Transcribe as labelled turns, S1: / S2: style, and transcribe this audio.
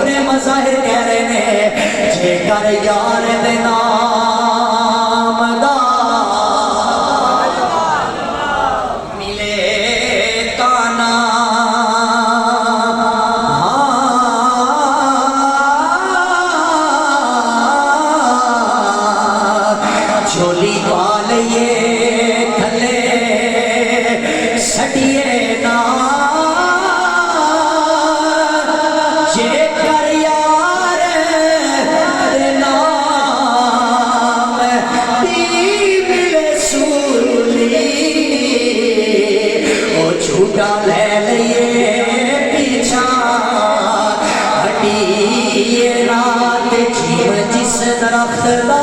S1: पूरे मज़ाहिर कह रहे ने जेकर यार दे नाम दा मिले काना झोली पालिए थले सटिए ना जेकर यार दे नाम दी मिले सूली ओ झूठा ले लिए पीछा हटिए रात जीव जिस दरख्त दा